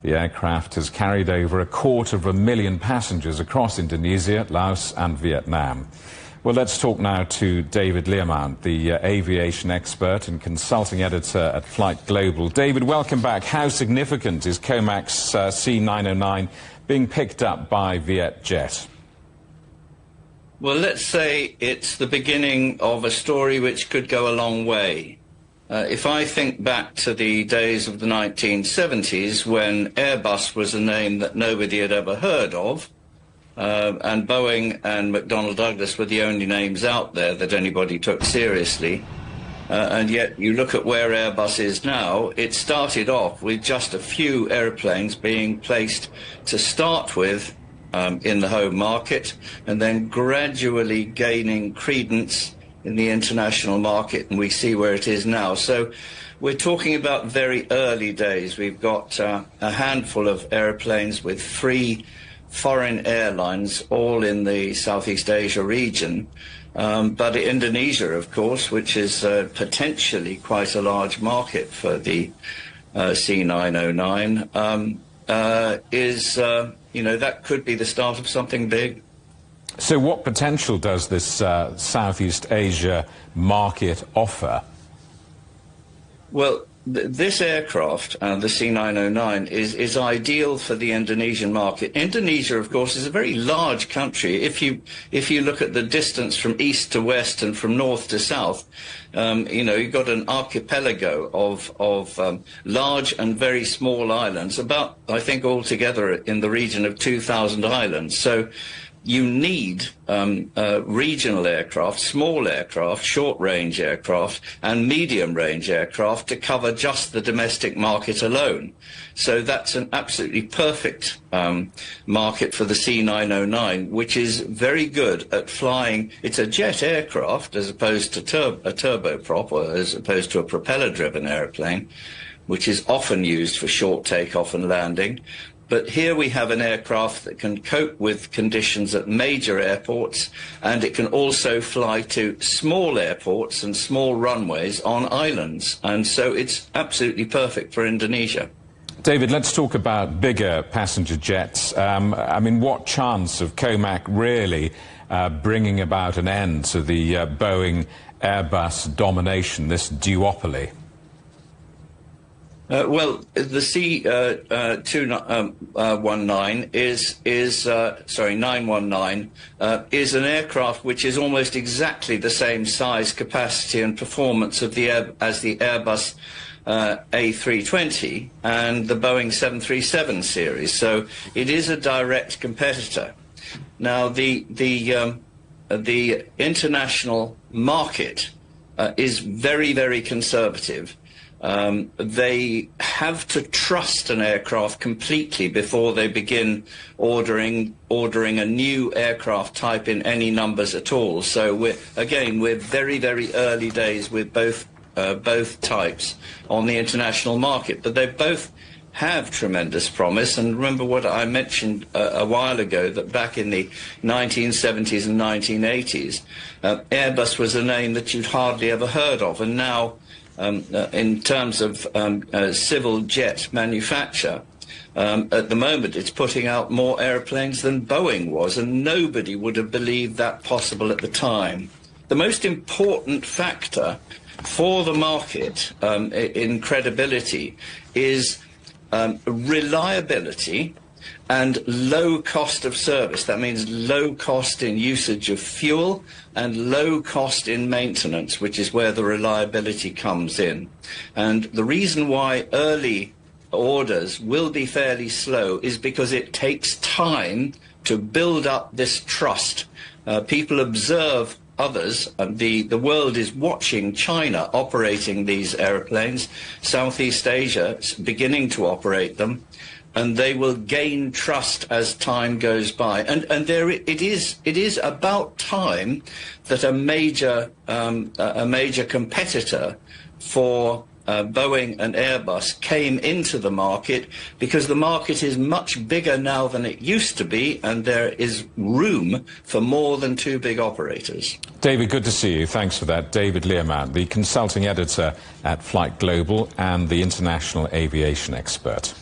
The aircraft has carried over 250,000 passengers across Indonesia, Laos and Vietnam. Well, let's talk now to David Learmount, the aviation expert and consulting editor at Flightglobal. David, welcome back. How significant is COMAC's C909 being picked up by Vietjet? Well, let's say it's the beginning of a story which could go a long way. If I think back to the days of the 1970s when Airbus was a name that nobody had ever heard of, and Boeing and McDonnell Douglas were the only names out there that anybody took seriously, and yet you look at where Airbus is now, it started off with just a few airplanes being placed to start with in the home market, and then gradually gaining credence in the international market, and we see where it is now. So we're talking about very early days. We've got a handful of airplanes with 3 foreign airlines, all in the Southeast Asia region. But Indonesia, of course, which is potentially quite a large market for the C909, that could be the start of something big. So what potential does this Southeast Asia market offer? Well, this aircraft, the C909, is ideal for the Indonesian market. Indonesia, of course, is a very large country. If you look at the distance from east to west and from north to south, you've got an archipelago of large and very small islands, about, I think, altogether in the region of 2,000 islands. So you need regional aircraft, small aircraft, short-range aircraft, and medium-range aircraft to cover just the domestic market alone. So that's an absolutely perfect market for the C909, which is very good at flying. It's a jet aircraft as opposed to a turboprop, or as opposed to a propeller-driven airplane, which is often used for short takeoff and landing. But here we have an aircraft that can cope with conditions at major airports, and it can also fly to small airports and small runways on islands. And so it's absolutely perfect for Indonesia. David, let's talk about bigger passenger jets. What chance of COMAC really bringing about an end to the Boeing-Airbus domination, this duopoly? Well, the C919 is an aircraft which is almost exactly the same size, capacity, and performance as the Airbus A320 and the Boeing 737 series. So it is a direct competitor. Now, the international market is very, very conservative. They have to trust an aircraft completely before they begin ordering a new aircraft type in any numbers at all. So we're very, very early days with both types on the international market, but they both have tremendous promise. And remember what I mentioned a while ago, that back in the 1970s and 1980s, Airbus was a name that you'd hardly ever heard of, and now in terms of civil jet manufacture, at the moment it's putting out more airplanes than Boeing was, and nobody would have believed that possible at the time. The most important factor for the market in credibility is reliability and low cost of service. That means low cost in usage of fuel and low cost in maintenance, which is where the reliability comes in. And the reason why early orders will be fairly slow is because it takes time to build up this trust. People observe others, and the world is watching China operating these airplanes, Southeast Asia beginning to operate them, and they will gain trust as time goes by. And there it is about time that a major competitor for Boeing and Airbus came into the market, because the market is much bigger now than it used to be, and there is room for more than 2 big operators. David, good to see you. Thanks for that. David Learmount, the consulting editor at Flightglobal and the international aviation expert.